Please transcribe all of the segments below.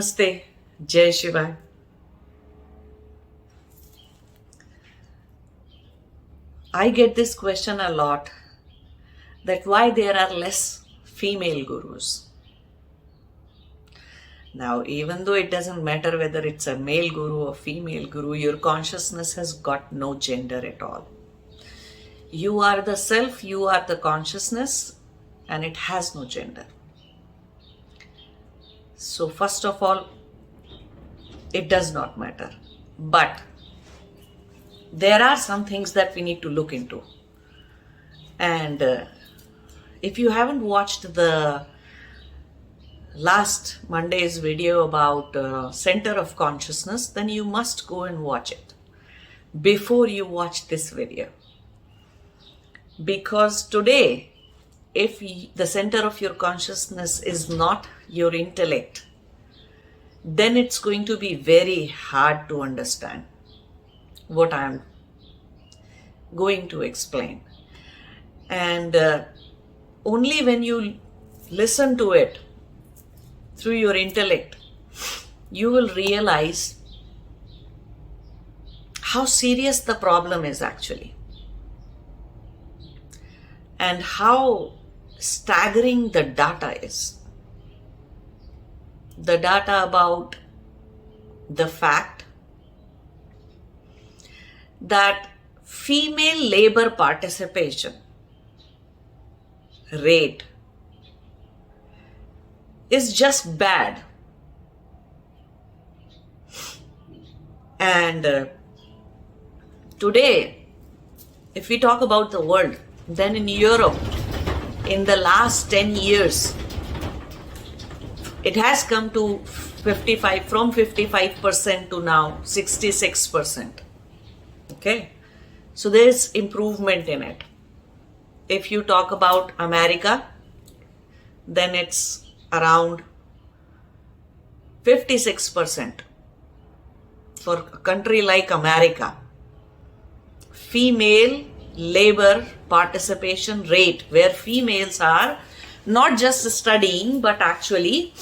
Namaste, Jai Shiva. I get this question a lot, that why there are less female gurus. Now, even though it doesn't matter whether it's a male guru or female guru, your consciousness has got no gender at all. You are the self, you are the consciousness, and it has no gender. So first of all, it does not matter. But there are some things that we need to look into. And if you haven't watched the last Monday's video about center of consciousness, then you must go and watch it before you watch this video. Because today, if the center of your consciousness is not your intellect, then it's going to be very hard to understand what I'm going to explain. And only when you listen to it through your intellect, you will realize how serious the problem is actually, and how staggering the data is. The data about the fact that female labor participation rate is just bad. And today, if we talk about the world, then in Europe, in the last 10 years, it has come to 55% to now 66%. Okay, so there is improvement in it. If you talk about America, then it's around 56%. For a country like America, female labor participation rate, where females are not just studying but actually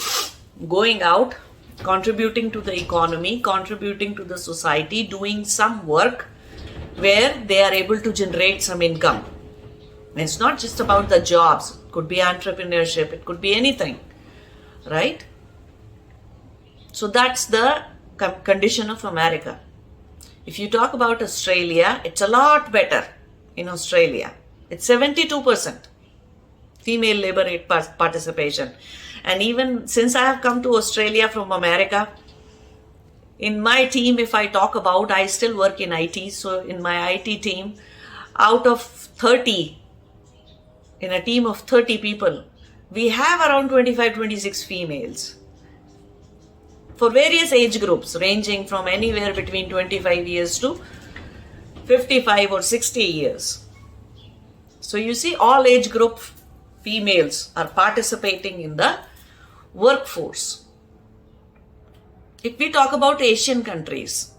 going out, contributing to the economy, contributing to the society, doing some work where they are able to generate some income. And it's not just about the jobs, it could be entrepreneurship, it could be anything, right? So that's the condition of America. If you talk about Australia, it's a lot better. In Australia, it's 72% female labor rate participation. And even since I have come to Australia from America, in my team, if I talk about, I still work in IT. So in my IT team, out of 30, in a team of 30 people, we have around 25, 26 females for various age groups, ranging from anywhere between 25 years to 55 or 60 years. So you see, all age group females are participating in the workforce. If we talk about Asian countries,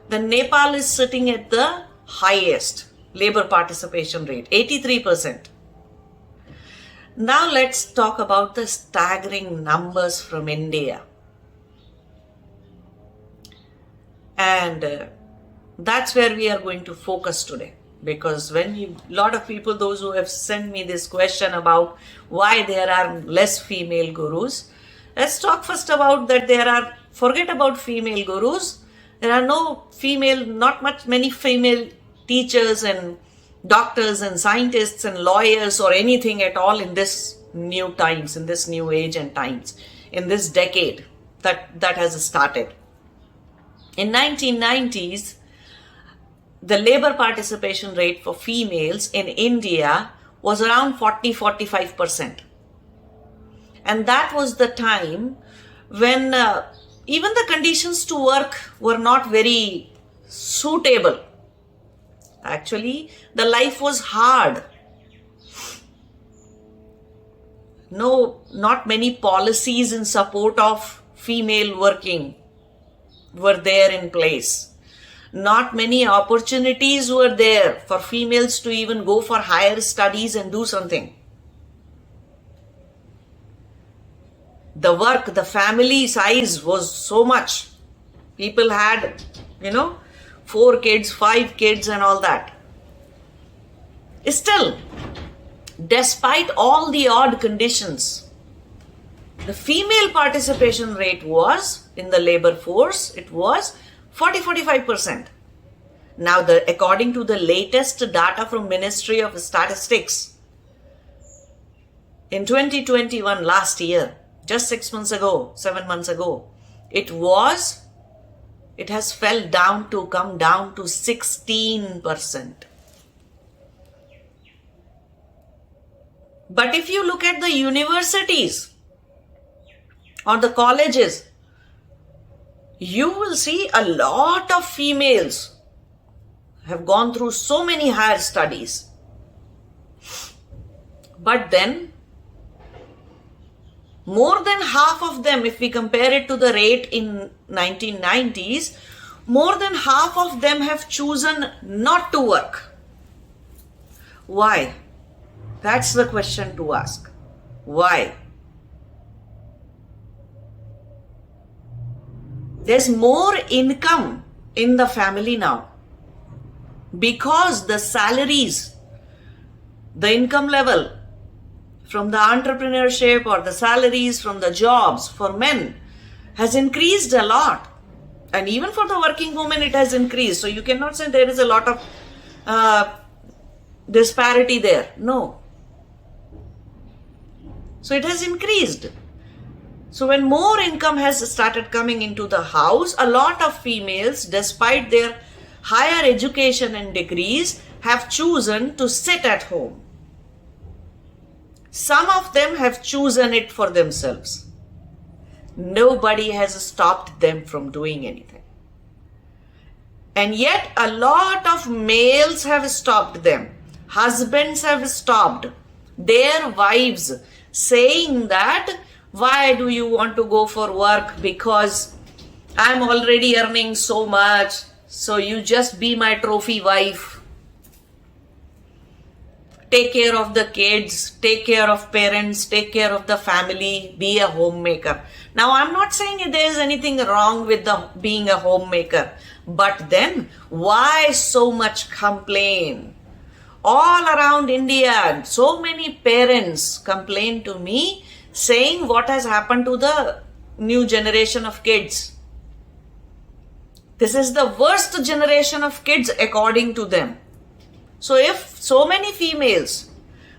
then Nepal is sitting at the highest labor participation rate, 83%. Now let's talk about the staggering numbers from India. And that's where we are going to focus today, because when a lot of people, those who have sent me this question about why there are less female gurus, let's talk first about that. Forget about female gurus. There are not many female teachers and doctors and scientists and lawyers or anything at all in this new times, in this new age and times, in this decade that has started. In 1990s, the labor participation rate for females in India was around 40-45%. And that was the time when even the conditions to work were not very suitable. Actually, the life was hard. Not many policies in support of female working were there in place. Not many opportunities were there for females to even go for higher studies and do something. the work, the family size was so much. People had, 4 kids, 5 kids and all that. Still, despite all the odd conditions, the female participation rate was, in the labor force, it was 40-45%. Now, according to the latest data from Ministry of Statistics, in 2021, last year, just 7 months ago, it has come down to 16%. But if you look at the universities or the colleges, you will see a lot of females have gone through so many higher studies. But then, more than half of them, if we compare it to the rate in 1990s, more than half of them have chosen not to work. Why? That's the question to ask. Why? There's more income in the family now because the salaries, the income level from the entrepreneurship or the salaries from the jobs for men has increased a lot. And even for the working woman, it has increased. So you cannot say there is a lot of disparity there. No. So it has increased. So when more income has started coming into the house, a lot of females, despite their higher education and degrees, have chosen to sit at home. Some of them have chosen it for themselves. Nobody has stopped them from doing anything. And yet a lot of males have stopped them. Husbands have stopped their wives, saying that, why do you want to go for work? Because I'm already earning so much. So you just be my trophy wife. Take care of the kids, take care of parents, take care of the family, be a homemaker. Now, I'm not saying there is anything wrong with being a homemaker. But then, why so much complaint? All around India, so many parents complain to me saying what has happened to the new generation of kids. This is the worst generation of kids according to them. So if so many females,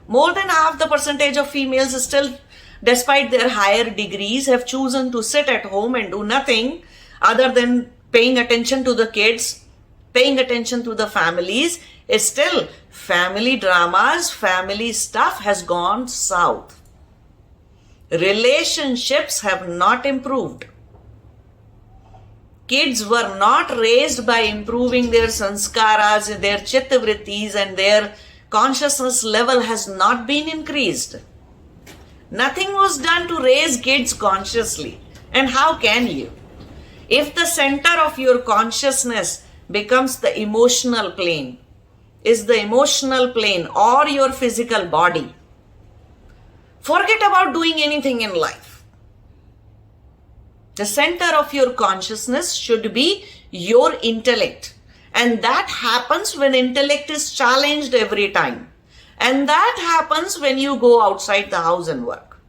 more than half the percentage of females still, despite their higher degrees, have chosen to sit at home and do nothing other than paying attention to the kids, paying attention to the families, still family dramas, family stuff has gone south. Relationships have not improved. Kids were not raised by improving their sanskaras, their chitta vrittis, and their consciousness level has not been increased. Nothing was done to raise kids consciously. And how can you? If the center of your consciousness becomes the emotional plane, is the emotional plane or your physical body, forget about doing anything in life. The center of your consciousness should be your intellect. And that happens when intellect is challenged every time. And that happens when you go outside the house and work.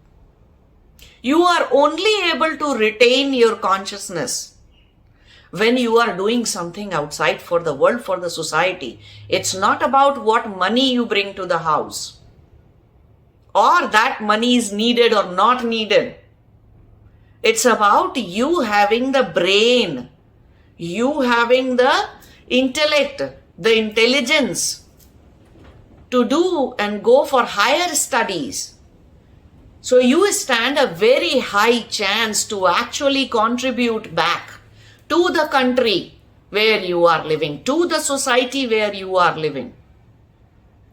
You are only able to retain your consciousness when you are doing something outside for the world, for the society. It's not about what money you bring to the house, or that money is needed or not needed. It's about you having the brain, you having the intellect, the intelligence to do and go for higher studies. So you stand a very high chance to actually contribute back to the country where you are living, to the society where you are living,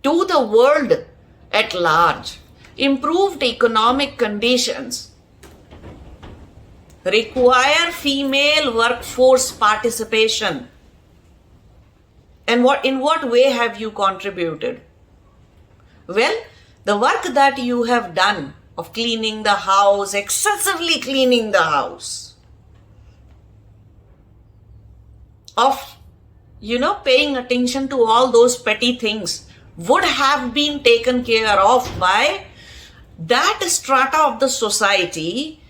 to the world at large. Improved economic conditions require female workforce participation. And in what way have you contributed? Well, the work that you have done of cleaning the house, excessively cleaning the house, of, paying attention to all those petty things would have been taken care of by that strata of the society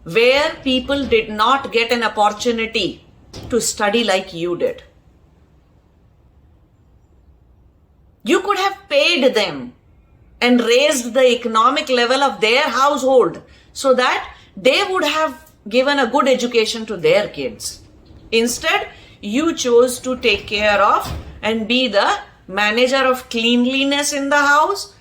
where people did not get an opportunity to study like you did. You could have paid them and raised the economic level of their household so that they would have given a good education to their kids. Instead, you chose to take care of and be the manager of cleanliness in the house,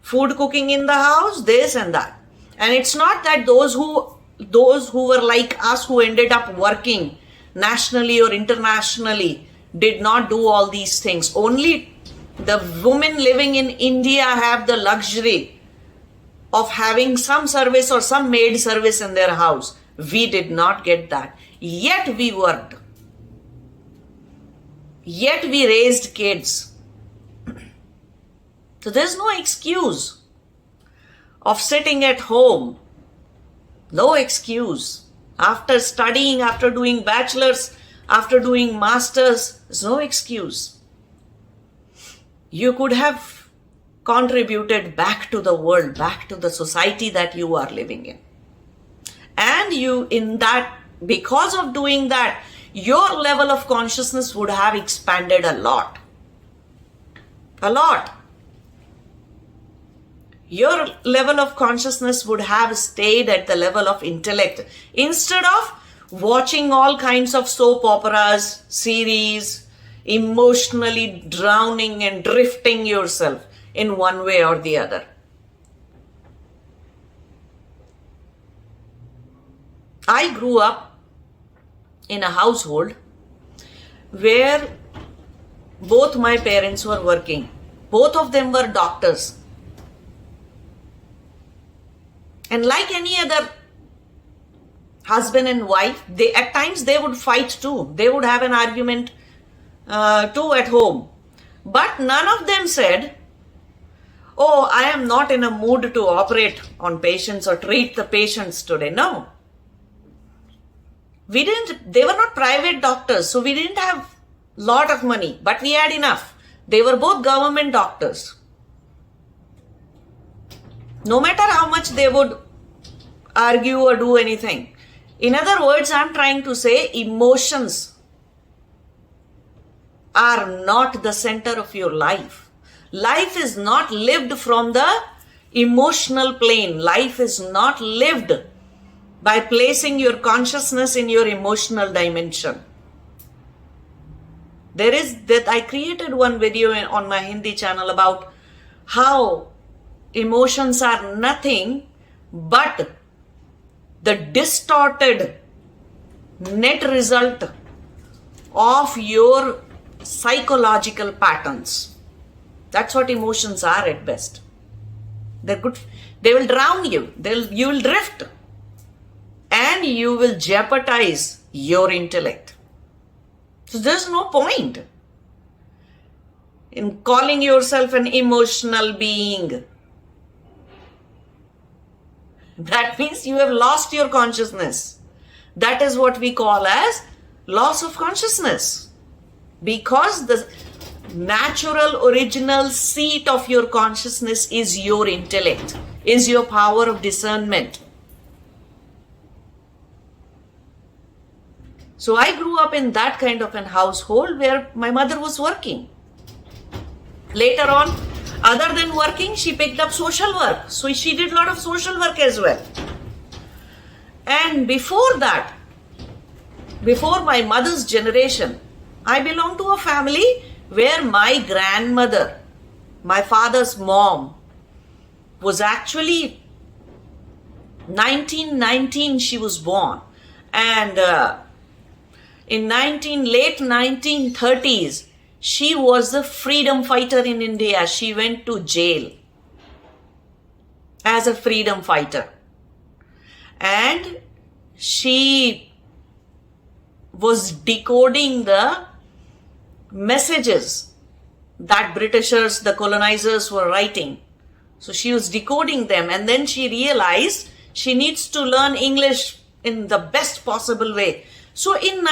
food cooking in the house, this and that. And it's not that those who were like us, who ended up working nationally or internationally, did not do all these things. Only the women living in India have the luxury of having some service or some maid service in their house. We did not get that. Yet we worked. Yet we raised kids. So there's no excuse of sitting at home. No excuse. After studying, after doing bachelor's, after doing master's, there's no excuse. You could have contributed back to the world, back to the society that you are living in. And because of doing that, your level of consciousness would have expanded a lot. A lot. Your level of consciousness would have stayed at the level of intellect instead of watching all kinds of soap operas, series, emotionally drowning and drifting yourself in one way or the other. I grew up in a household where both my parents were working. Both of them were doctors. And like any other husband and wife, at times they would fight too. They would have an argument too at home. But none of them said, "Oh, I am not in a mood to operate on patients or treat the patients today." No. They were not private doctors, so we didn't have a lot of money, but we had enough. They were both government doctors. No matter how much they would argue or do anything. In other words, I'm trying to say emotions are not the center of your life. Life is not lived from the emotional plane. Life is not lived by placing your consciousness in your emotional dimension. I created one video on my Hindi channel about how emotions are nothing but the distorted net result of your psychological patterns. That's what emotions are at best. They're good. They will drown you. You will drift. And you will jeopardize your intellect. So there's no point in calling yourself an emotional being. That means you have lost your consciousness. That is what we call as loss of consciousness. Because the natural original seat of your consciousness is your intellect, is your power of discernment. So I grew up in that kind of an household where my mother was working. Later on, other than working, she picked up social work. So she did a lot of social work as well. And before that, before my mother's generation, I belonged to a family where my grandmother, my father's mom, was actually 1919 she was born. And in late 1930s, she was a freedom fighter in India. She went to jail as a freedom fighter. And she was decoding the messages that Britishers, the colonizers, were writing So she was decoding them, and then she realized she needs to learn English in the best possible way. So in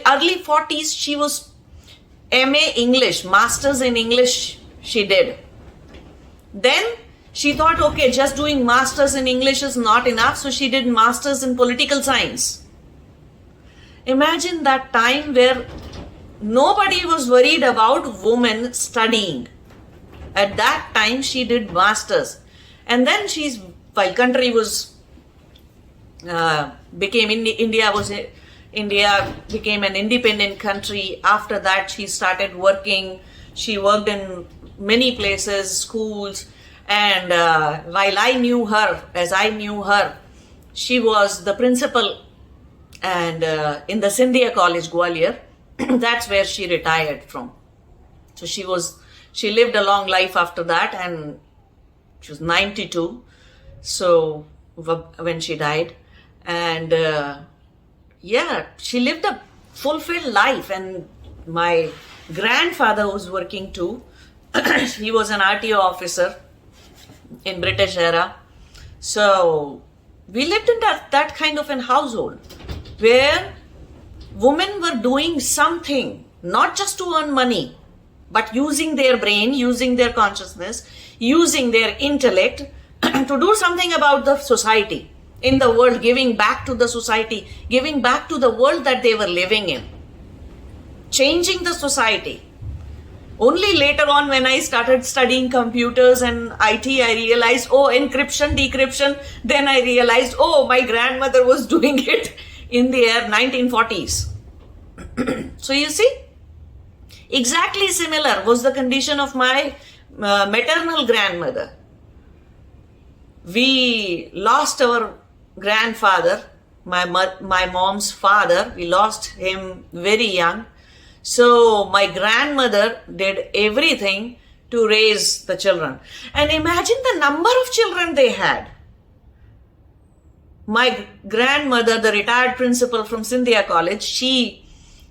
early 40s, she was MA English, Masters in English she did. Then she thought, okay, just doing Masters in English is not enough, so she did Masters in Political Science. Imagine that time where nobody was worried about women studying. At that time, she did Masters. And then while country was, India became an independent country. After that, she started working. She worked in many places, schools. And while I knew her, she was the principal and in the Scindia College, Gwalior. That's where she retired from. So she lived a long life after that, and she was 92. So when she died, and she lived a fulfilled life. And my grandfather was working too. He was an RTO officer in British era. So we lived in that kind of an household where women were doing something, not just to earn money, but using their brain, using their consciousness, using their intellect to do something about the society, in the world, giving back to the society, giving back to the world that they were living in, changing the society. Only later on, when I started studying computers and IT, I realized, encryption, decryption. Then I realized, my grandmother was doing it in the 1940s. So you see, exactly similar was the condition of my maternal grandmother. We lost our grandfather, my mom's father. We lost him very young. So my grandmother did everything to raise the children. And imagine the number of children they had. My grandmother, the retired principal from Scindia College, she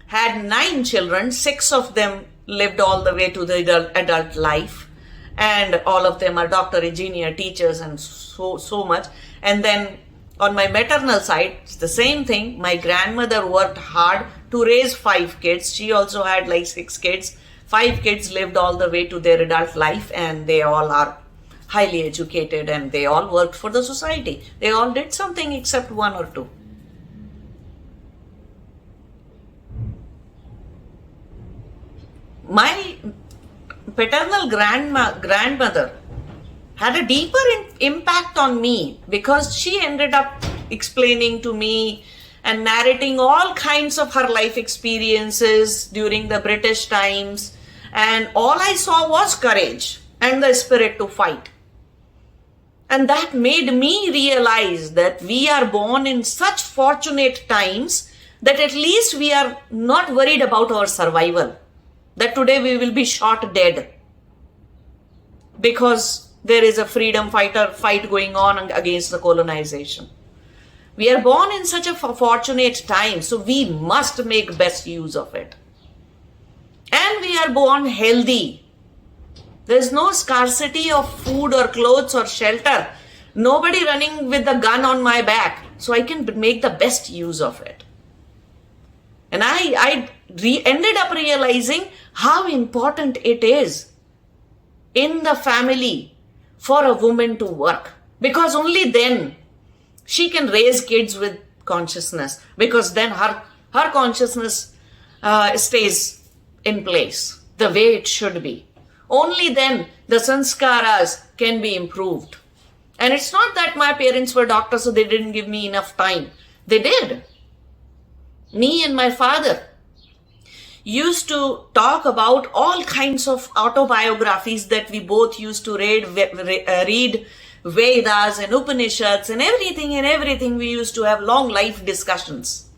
had 9 children. 6 of them lived all the way to the adult life. And all of them are doctor, engineer, teachers, and so much. And then on my maternal side, it's the same thing. My grandmother worked hard to raise 5 kids. She also had 6 kids. 5 kids lived all the way to their adult life, and they all are highly educated, and they all worked for the society. They all did something except 1 or 2. My paternal grandmother had a deeper impact on me, because she ended up explaining to me and narrating all kinds of her life experiences during the British times. And all I saw was courage and the spirit to fight. And that made me realize that we are born in such fortunate times that at least we are not worried about our survival. That today we will be shot dead because there is a freedom fight going on against the colonization. We are born in such a fortunate time, so we must make best use of it. And we are born healthy. There is no scarcity of food or clothes or shelter. Nobody running with a gun on my back, so I can make the best use of it. And I ended up realizing how important it is in the family for a woman to work, because only then she can raise kids with consciousness, because then her consciousness stays in place the way it should be. Only then the sanskaras can be improved. And it's not that my parents were doctors, so they didn't give me enough time. They did. Me and my father used to talk about all kinds of autobiographies that we both used to read Vedas and Upanishads and everything. We used to have long life discussions.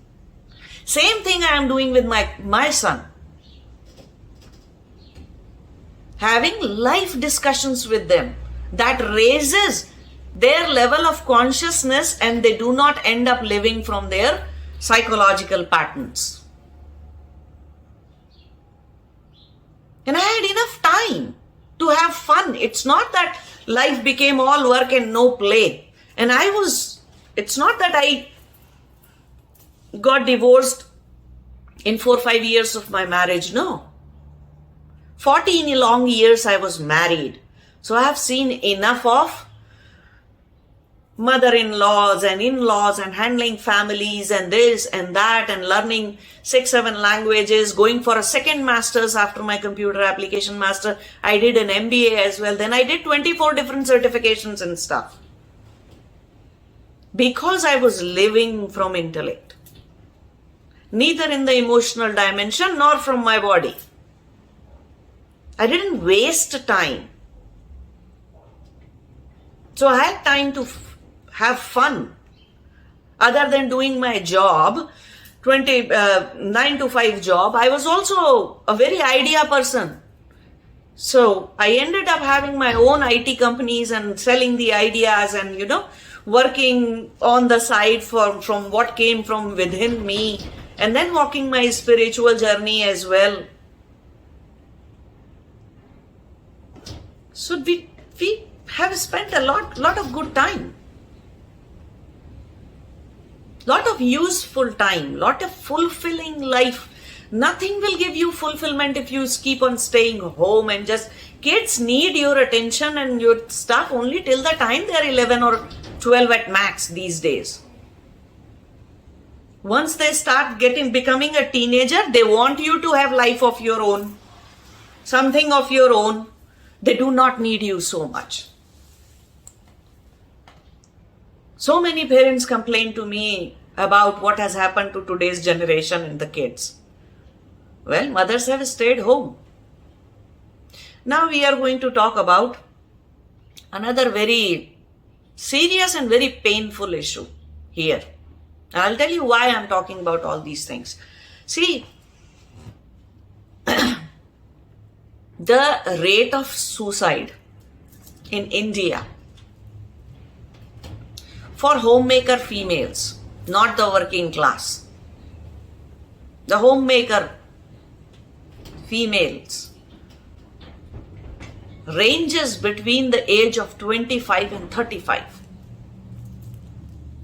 Same thing I am doing with my son. Having life discussions with them that raises their level of consciousness, and they do not end up living from their psychological patterns. And I had enough time to have fun. It's not that Life became all work and no play. And it's not that I got divorced in 4 or 5 years of my marriage. No. 14 long years I was married. So I have seen enough of mother-in-laws and in-laws and handling families and this and that and learning 6-7 languages, going for a second master's after my computer application master. I did an MBA as well. Then I did 24 different certifications and stuff. Because I was living from intellect. Neither in the emotional dimension nor from my body. I didn't waste time. So I had time to have fun. Other than doing my job, 9 to 5 job, I was also a very idea person. So I ended up having my own IT companies and selling the ideas and, working on the side from what came from within me and then walking my spiritual journey as well. So we have spent a lot of good time. Lot of useful time, lot of fulfilling life. Nothing will give you fulfillment if you keep on staying home and just, kids need your attention and your stuff only till the time they are 11 or 12 at max these days. Once they start becoming a teenager, they want you to have life of your own, something of your own. They do not need you so much. So many parents complain to me about what has happened to today's generation and the kids. Well, mothers have stayed home. Now we are going to talk about another very serious and very painful issue here. And I'll tell you why I'm talking about all these things. See, the rate of suicide in India for homemaker females, not the working class, the homemaker females ranges between the age of 25 and 35.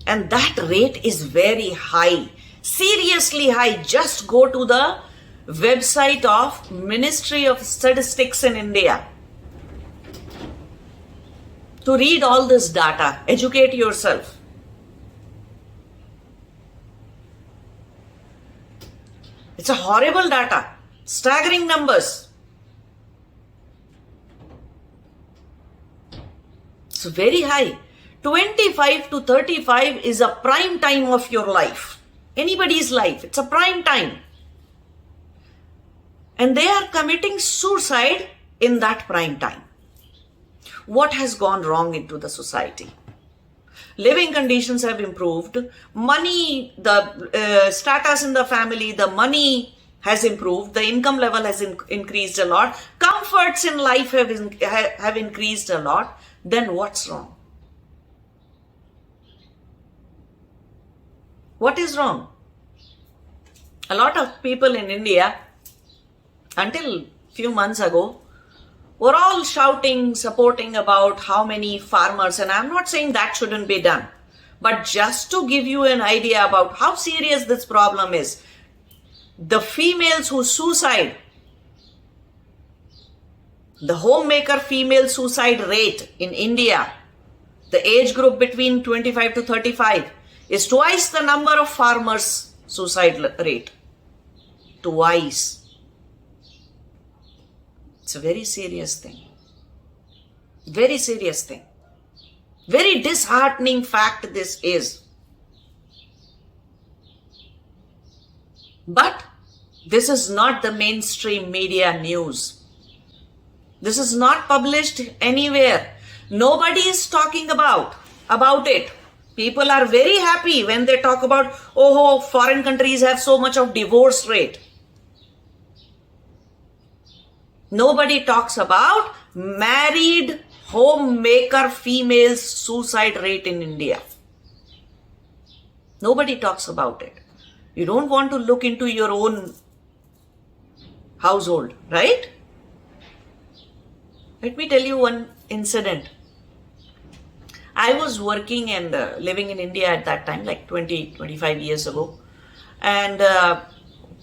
And that rate is very high, seriously high. Just go to the website of Ministry of Statistics in India to read all this data, educate yourself. It's a horrible data, staggering numbers. It's very high. 25 to 35 is a prime time of your life. Anybody's life. It's a prime time. And they are committing suicide in that prime time. What has gone wrong into the society? Living conditions have improved. Money, the status in the family, the money has improved. The income level has increased a lot. Comforts in life have increased a lot. Then what's wrong? What is wrong? A lot of people in India, until few months ago, were all shouting, supporting about how many farmers, and I'm not saying that shouldn't be done, but just to give you an idea about how serious this problem is, the females who suicide, the homemaker female suicide rate in India, the age group between 25 to 35, is twice the number of farmers' suicide rate. Twice. It's a very serious thing. Very serious thing. Very disheartening fact this is. But this is not the mainstream media news. This is not published anywhere. Nobody is talking about it. People are very happy when they talk about, oh, foreign countries have so much of divorce rate. Nobody talks about married homemaker females suicide rate in India. Nobody talks about it. You don't want to look into your own household, right? Let me tell you one incident. I was working and living in India at that time, like 25 years ago. And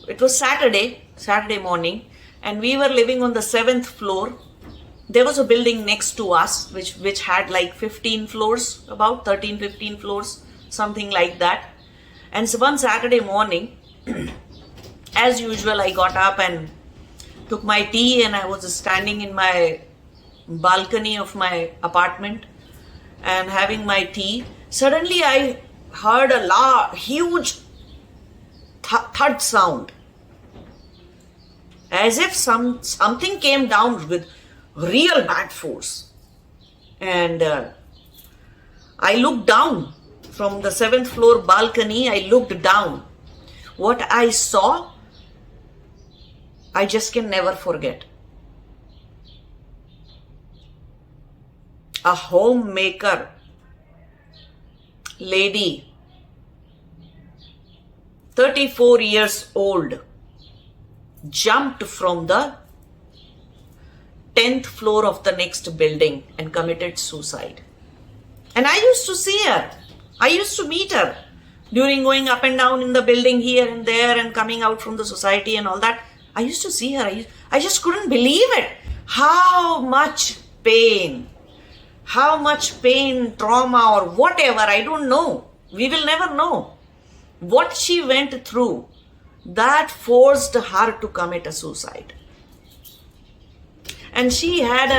it was Saturday morning, and we were living on the 7th floor. There was a building next to us, which had like 15 floors, about 13, 15 floors, something like that. And so one Saturday morning, as usual, I got up and took my tea, and I was standing in my balcony of my apartment and having my tea. Suddenly I heard a huge thud sound, as if something came down with real bad force. And I looked down from the 7th floor balcony. I looked down. What I saw, I just can never forget. A homemaker lady, 34 years old, jumped from the 10th floor of the next building and committed suicide. And I used to see her. I used to meet her during going up and down in the building here and there and coming out from the society and all that. I used to see her. I just couldn't believe it. How much pain, trauma or whatever, I don't know. We will never know. What she went through, that forced her to commit a suicide. And she had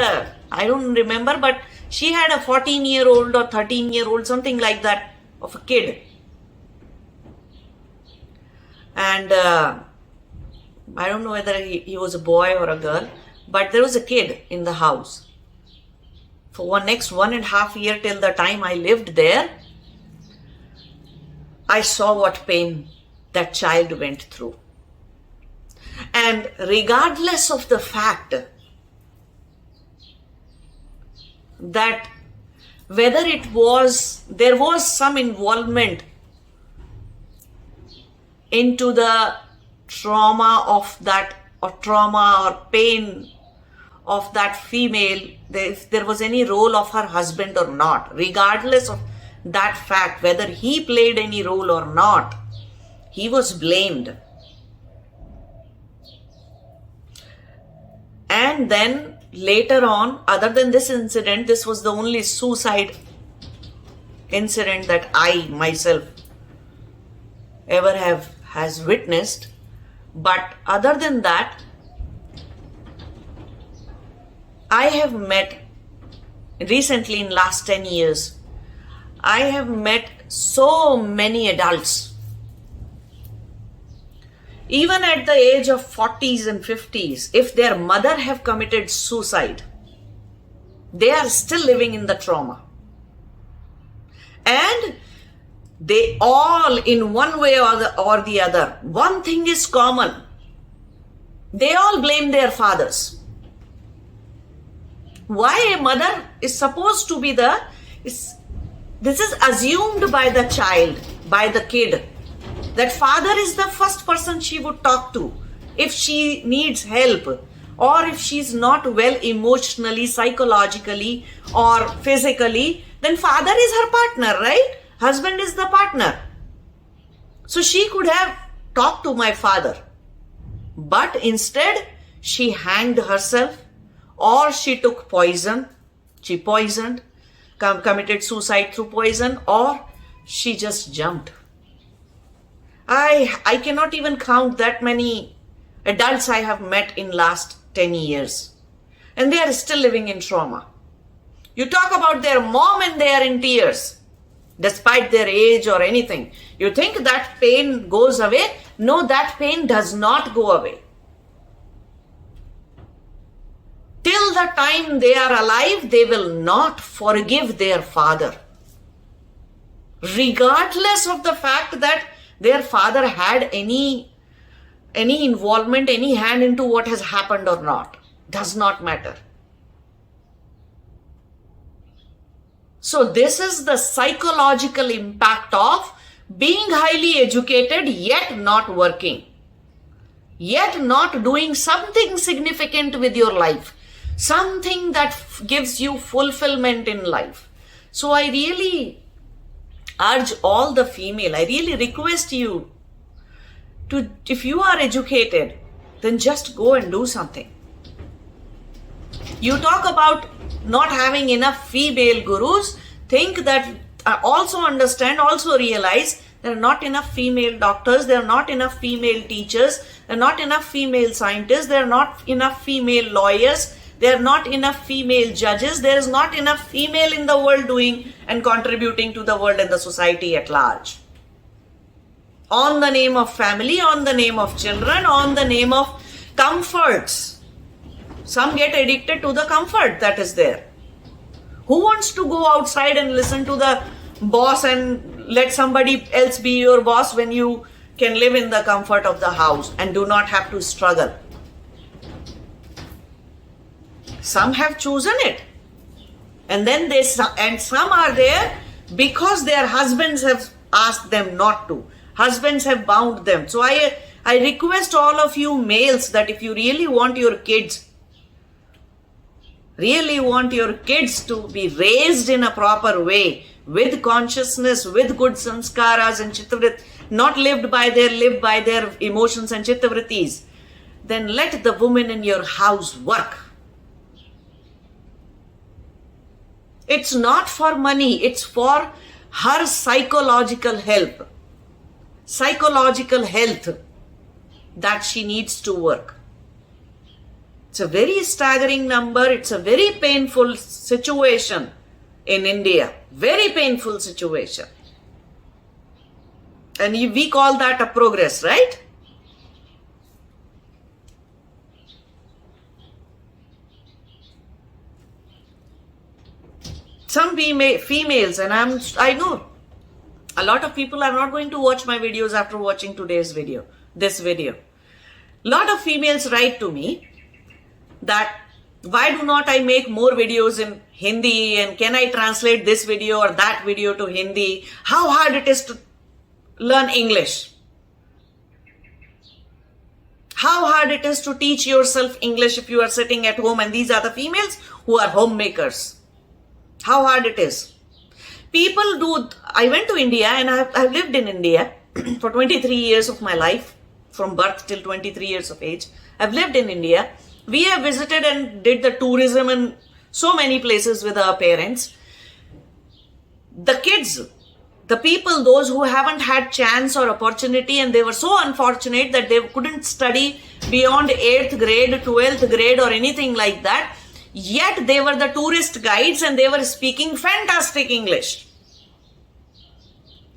I don't remember, but she had a 14-year-old or 13-year-old, something like that, of a kid. And I don't know whether he was a boy or a girl, but there was a kid in the house. For next 1.5 years till the time I lived there, I saw what pain that child went through. And regardless of the fact that whether there was some involvement into the trauma or pain of that female, if there was any role of her husband or not, regardless of that fact, whether he played any role or not, he was blamed. And then later on, other than this incident, this was the only suicide incident that I myself ever has witnessed. But other than that, I have met recently in last 10 years, I have met so many adults, even at the age of 40s and 50s, if their mother have committed suicide, they are still living in the trauma. And they all, in one way or the other, one thing is common. They all blame their fathers. Why a mother is supposed to be this is assumed by the child, by the kid, that father is the first person she would talk to if she needs help, or if she's not well emotionally, psychologically or physically, then father is her partner, right? Husband is the partner. So she could have talked to my father, but instead she hanged herself, or she took poison, she poisoned, committed suicide through poison, or she just jumped. I cannot even count that many adults I have met in last 10 years. And they are still living in trauma. You talk about their mom and they are in tears, despite their age or anything. You think that pain goes away? No, that pain does not go away. Till the time they are alive, they will not forgive their father, regardless of the fact that their father had any involvement, any hand into what has happened or not. Does not matter. So this is the psychological impact of being highly educated yet not working, yet not doing something significant with your life, something that gives you fulfillment in life, So I really urge all the female, I really request you to, if you are educated, then just go and do something. You talk about not having enough female gurus, think that, also understand, also realize there are not enough female doctors, there are not enough female teachers, there are not enough female scientists, there are not enough female lawyers, there are not enough female judges, there is not enough female in the world doing and contributing to the world and the society at large. On the name of family, on the name of children, on the name of comforts. Some get addicted to the comfort that is there. Who wants to go outside and listen to the boss and let somebody else be your boss when you can live in the comfort of the house and do not have to struggle? Some have chosen it. And then some are there because their husbands have asked them not to. Husbands have bound them. So I request all of you males that if you really want your kids to be raised in a proper way, with consciousness, with good sanskaras and chittavrit, not lived by their emotions and chittavritis, then let the woman in your house work. It's not for money, it's for her psychological health that she needs to work. It's a very staggering number. It's a very painful situation in India. Very painful situation. And we call that a progress, right? Some females, and I know a lot of people are not going to watch my videos after watching this video. A lot of females write to me that why do not I make more videos in Hindi, and can I translate this video or that video to Hindi? How hard it is to learn English. How hard it is to teach yourself English if you are sitting at home, and these are the females who are homemakers. How hard it is. People do. I went to India and I've lived in India for 23 years of my life, from birth till 23 years of age. I've lived in India. We have visited and did the tourism in so many places with our parents. The kids, the people, those who haven't had chance or opportunity, and they were so unfortunate that they couldn't study beyond 8th grade, 12th grade or anything like that, yet they were the tourist guides and they were speaking fantastic English.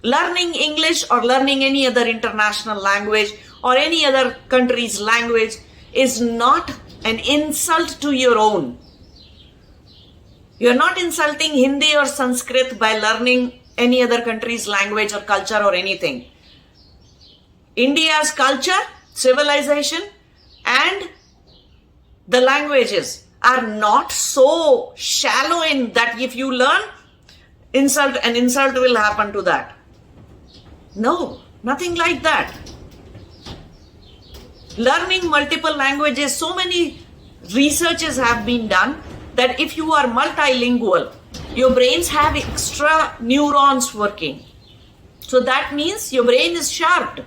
Learning English or learning any other international language or any other country's language is not an insult to your own. You are not insulting Hindi or Sanskrit by learning any other country's language or culture or anything. India's culture, civilization, and the languages are not so shallow in that if you learn, an insult will happen to that. No, nothing like that. Learning multiple languages, so many researches have been done that if you are multilingual, your brains have extra neurons working. So that means your brain is sharp.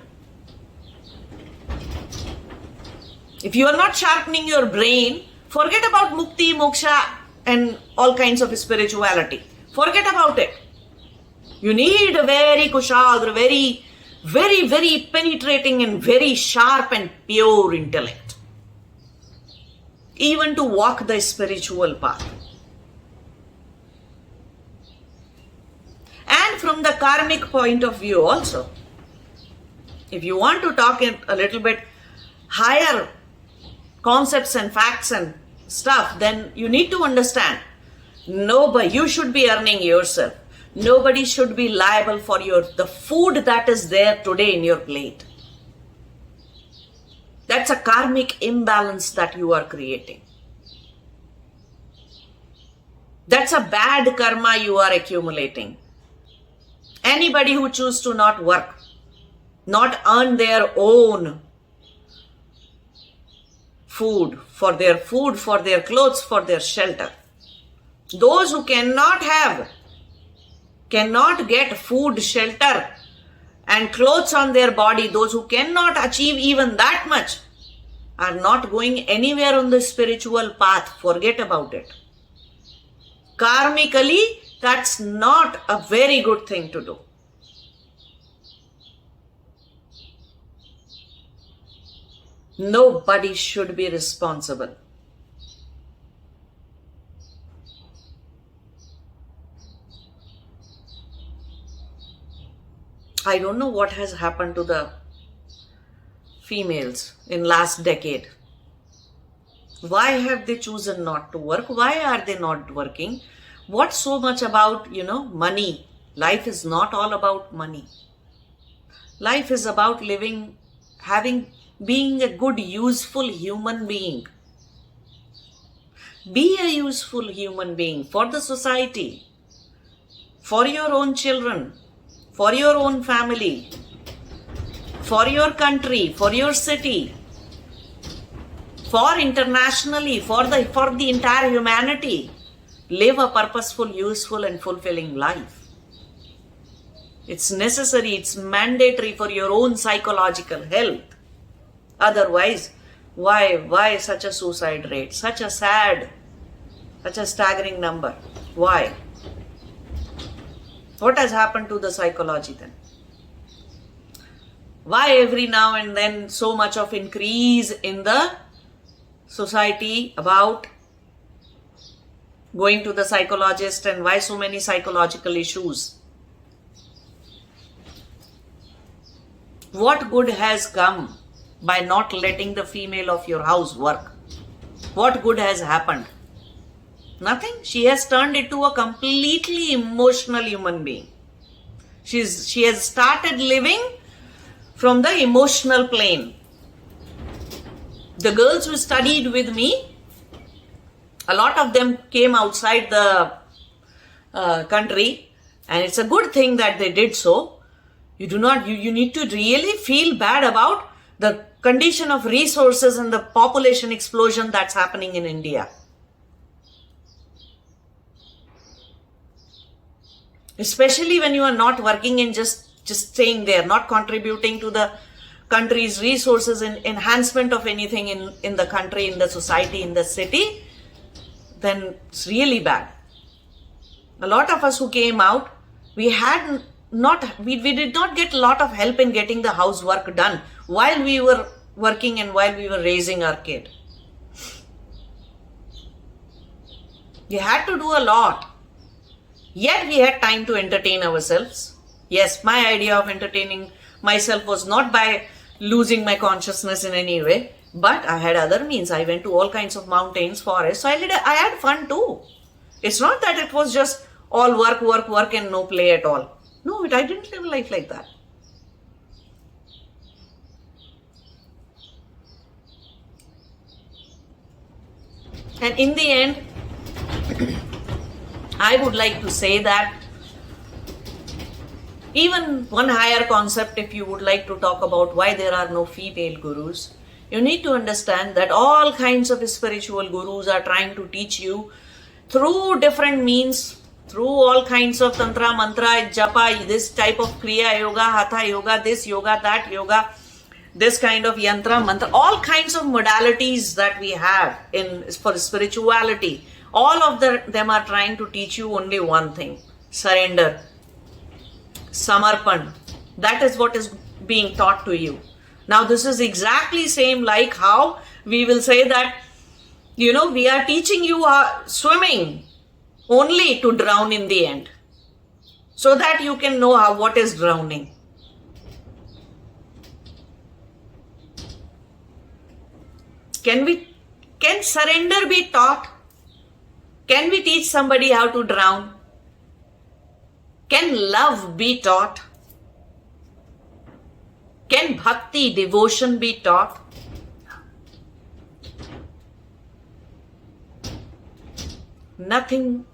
If you are not sharpening your brain, forget about mukti, moksha and all kinds of spirituality. Forget about it. You need a very kushagra, very penetrating and very sharp and pure intellect, even to walk the spiritual path. And from the karmic point of view also, if you want to talk in a little bit higher concepts and facts and stuff, then you need to understand, you should be earning yourself. Nobody should be liable for the food that is there today in your plate. That's a karmic imbalance that you are creating. That's a bad karma you are accumulating. Anybody who chooses to not work, not earn their own food, for their clothes, for their shelter. Those who cannot have cannot get food, shelter, and clothes on their body, those who cannot achieve even that much, are not going anywhere on the spiritual path. Forget about it. Karmically, that's not a very good thing to do. Nobody should be responsible. I don't know what has happened to the females in last decade. Why have they chosen not to work? Why are they not working? What so much about, money? Life is not all about money. Life is about living, being a good, useful human being. Be a useful human being for the society, for your own children, for your own family, for your country, for your city, for internationally, for the entire humanity. Live a purposeful, useful and fulfilling life. It's necessary, it's mandatory for your own psychological health. Otherwise, why such a suicide rate? Such a staggering number. Why? What has happened to the psychology then? Why every now and then so much of increase in the society about going to the psychologist, and why so many psychological issues? What good has come by not letting the female of your house work? What good has happened? Nothing. She has turned into a completely emotional human being. She has started living from the emotional plane. The girls who studied with me, a lot of them came outside the country, and it's a good thing that they did so. You need to really feel bad about the condition of resources and the population explosion that's happening in India. Especially when you are not working and just staying there, not contributing to the country's resources and enhancement of anything in the country, in the society, in the city, then it's really bad. A lot of us who came out, we did not get a lot of help in getting the housework done while we were working and while we were raising our kid. You had to do a lot. Yet we had time to entertain ourselves. Yes, my idea of entertaining myself was not by losing my consciousness in any way, but I had other means. I went to all kinds of mountains, forests, so I had fun too. It's not that it was just all work and no play at all. No, I didn't live a life like that. And in the end, I would like to say that even one higher concept, if you would like to talk about why there are no female gurus, you need to understand that all kinds of spiritual gurus are trying to teach you through different means, through all kinds of Tantra, Mantra, Japa, this type of Kriya Yoga, Hatha Yoga, this yoga, that yoga, this kind of Yantra, Mantra, all kinds of modalities that we have for spirituality. All of them are trying to teach you only one thing: surrender, samarpan. That is what is being taught to you. Now this is exactly same like how we will say that, we are teaching you swimming only to drown in the end, so that you can know what is drowning. Can surrender be taught? Can we teach somebody how to drown? Can love be taught? Can bhakti, devotion be taught? Nothing.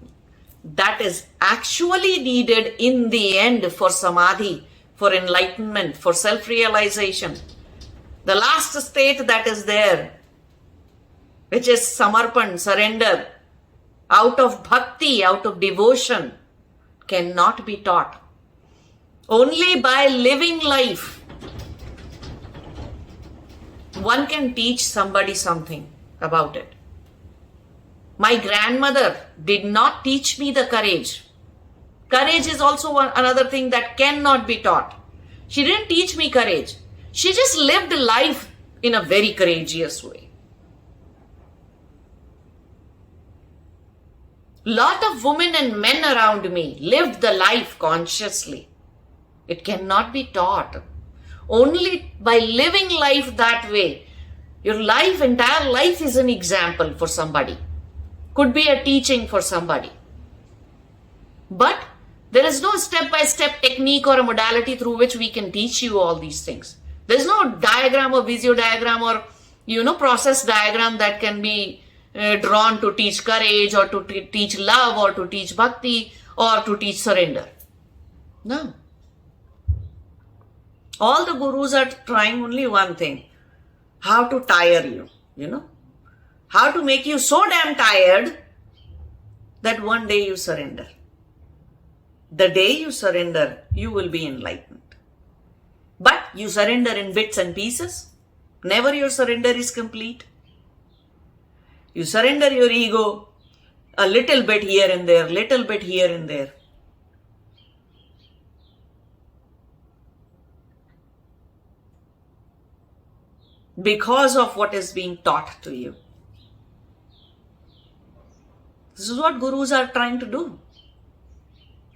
That is actually needed in the end for samadhi, for enlightenment, for self-realization. The last state that is there, which is samarpan, surrender, out of bhakti, out of devotion, cannot be taught. Only by living life, one can teach somebody something about it. My grandmother did not teach me the courage. Courage is also another thing that cannot be taught. She didn't teach me courage. She just lived life in a very courageous way. Lot of women and men around me lived the life consciously. It cannot be taught. Only by living life that way. Your life, entire life is an example for somebody. Could be a teaching for somebody. But there is no step-by-step technique or a modality through which we can teach you all these things. There is no diagram or visio diagram or, process diagram that can be drawn to teach courage or to teach love or to teach bhakti or to teach surrender. No. All the gurus are trying only one thing. How to tire you, How to make you so damn tired that one day you surrender. The day you surrender, you will be enlightened. But you surrender in bits and pieces. Never your surrender is complete. You surrender your ego a little bit here and there, little bit here and there. Because of what is being taught to you. This is what gurus are trying to do.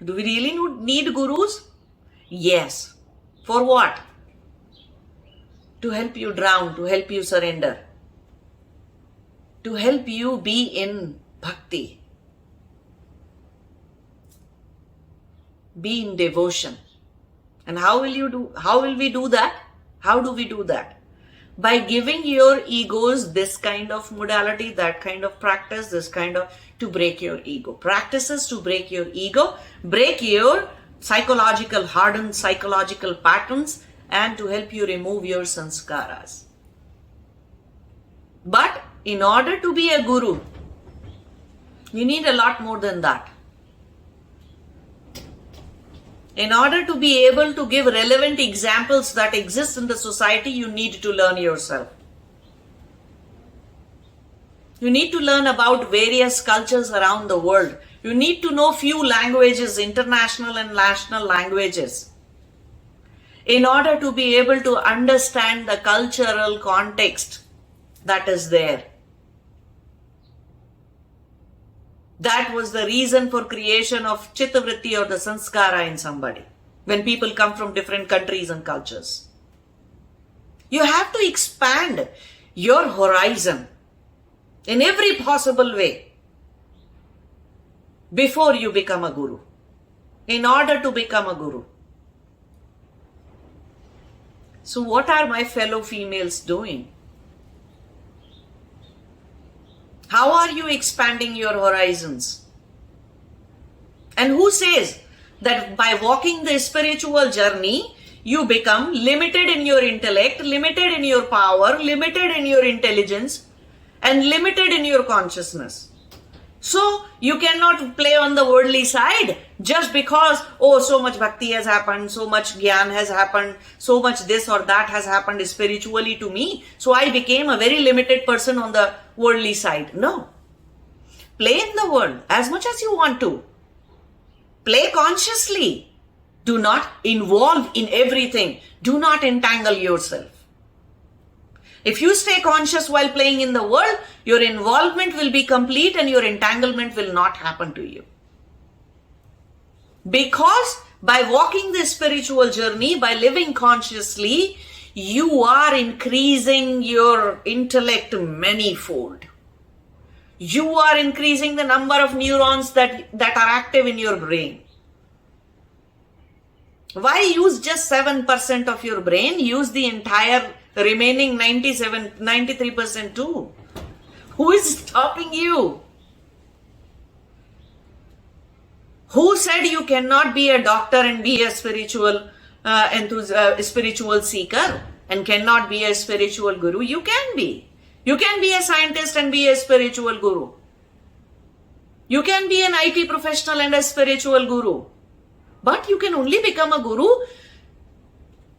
Do we really need gurus? Yes. For what? To help you drown, to help you surrender. To help you be in bhakti. Be in devotion. And how will we do that? How do we do that? By giving your egos this kind of modality, that kind of practice, to break your ego. Practices to break your ego, break your hardened psychological patterns, and to help you remove your sanskaras. But in order to be a guru, you need a lot more than that. In order to be able to give relevant examples that exist in the society, you need to learn yourself. You need to learn about various cultures around the world. You need to know few languages, international and national languages, in order to be able to understand the cultural context that is there. That was the reason for creation of chittavritti or the sanskara in somebody, when people come from different countries and cultures. You have to expand your horizon in every possible way before you become a guru, in order to become a guru. So what are my fellow females doing? How are you expanding your horizons? And who says that by walking the spiritual journey, you become limited in your intellect, limited in your power, limited in your intelligence, and limited in your consciousness? So you cannot play on the worldly side just because, so much bhakti has happened, so much gyan has happened, so much this or that has happened spiritually to me, so I became a very limited person on the worldly side. No. Play in the world as much as you want to. Play consciously. Do not involve in everything. Do not entangle yourself. If you stay conscious while playing in the world, your involvement will be complete and your entanglement will not happen to you. Because by walking the spiritual journey, by living consciously, you are increasing your intellect manifold. You are increasing the number of neurons that are active in your brain. Why use just 7% of your brain? Use the entire remaining 93% too. Who is stopping you? Who said you cannot be a doctor and be a spiritual spiritual seeker and cannot be a spiritual guru? You can be. You can be a scientist and be a spiritual guru. You can be an IT professional and a spiritual guru. But you can only become a guru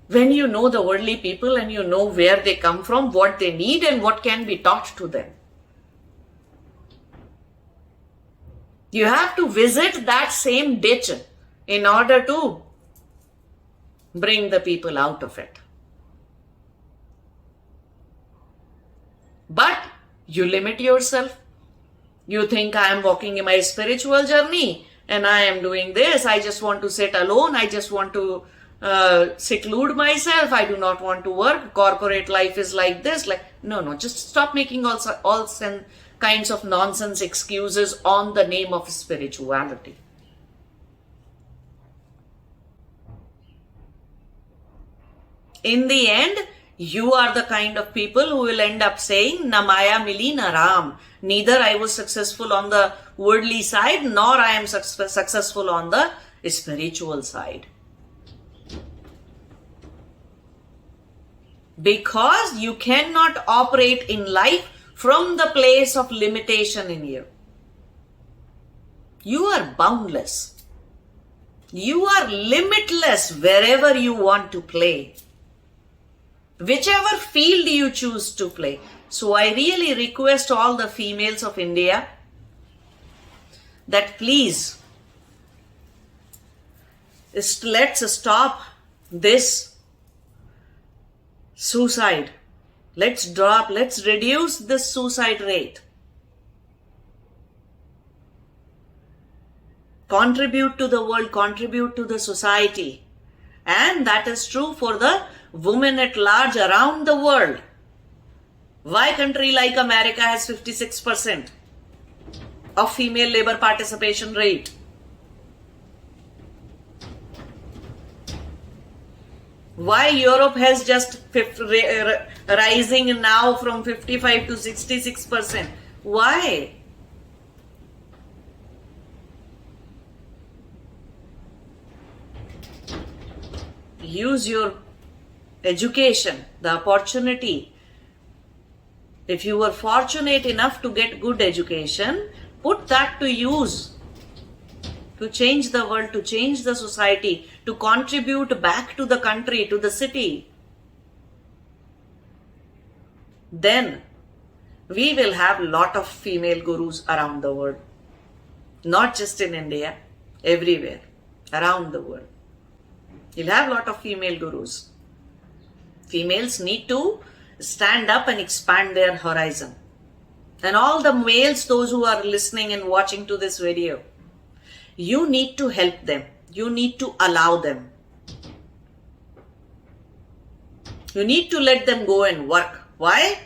when you know the worldly people and you know where they come from, what they need, and what can be taught to them. You have to visit that same ditch in order to bring the people out of it. But you limit yourself. You think, I am walking in my spiritual journey and I am doing this. I just want to sit alone. I just want to seclude myself. I do not want to work. Corporate life is like this. No, just stop making all kinds of nonsense excuses on the name of spirituality. In the end, you are the kind of people who will end up saying, Na Maya Mili na Ram. Neither I was successful on the worldly side, nor I am successful on the spiritual side. Because you cannot operate in life from the place of limitation in you. You are boundless. You are limitless wherever you want to play. Whichever field you choose to play. So I really request all the females of India that please, let's stop this suicide. Let's reduce this suicide rate. Contribute to the world, contribute to the society. And that is true for the women at large around the world. Why country like America has 56% of female labor participation rate? Why Europe has just rising now from 55 to 66%? Why? Use your education, the opportunity. If you were fortunate enough to get good education, put that to use to change the world, to change the society, to contribute back to the country, to the city. Then we will have a lot of female gurus around the world. Not just in India, everywhere, around the world. You'll have a lot of female gurus. Females need to stand up and expand their horizon. And all the males, those who are listening and watching to this video, you need to help them. You need to allow them. You need to let them go and work. Why?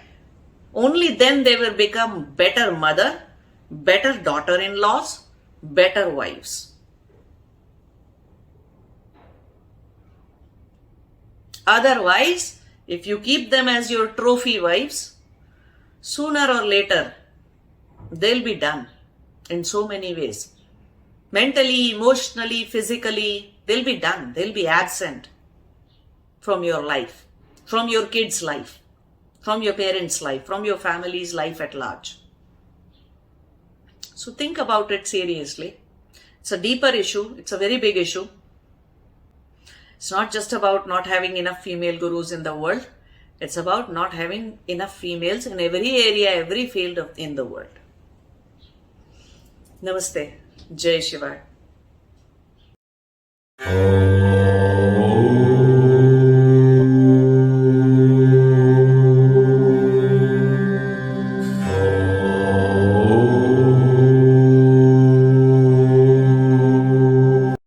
Only then they will become better mother, better daughter-in-laws, better wives. Otherwise, if you keep them as your trophy wives, sooner or later, they'll be done in so many ways. Mentally, emotionally, physically, they'll be done. They'll be absent from your life, from your kids' life, from your parents' life, from your family's life at large. So think about it seriously. It's a deeper issue. It's a very big issue. It's not just about not having enough female gurus in the world. It's about not having enough females in every area, every field in the world. Namaste. Jai Shiva.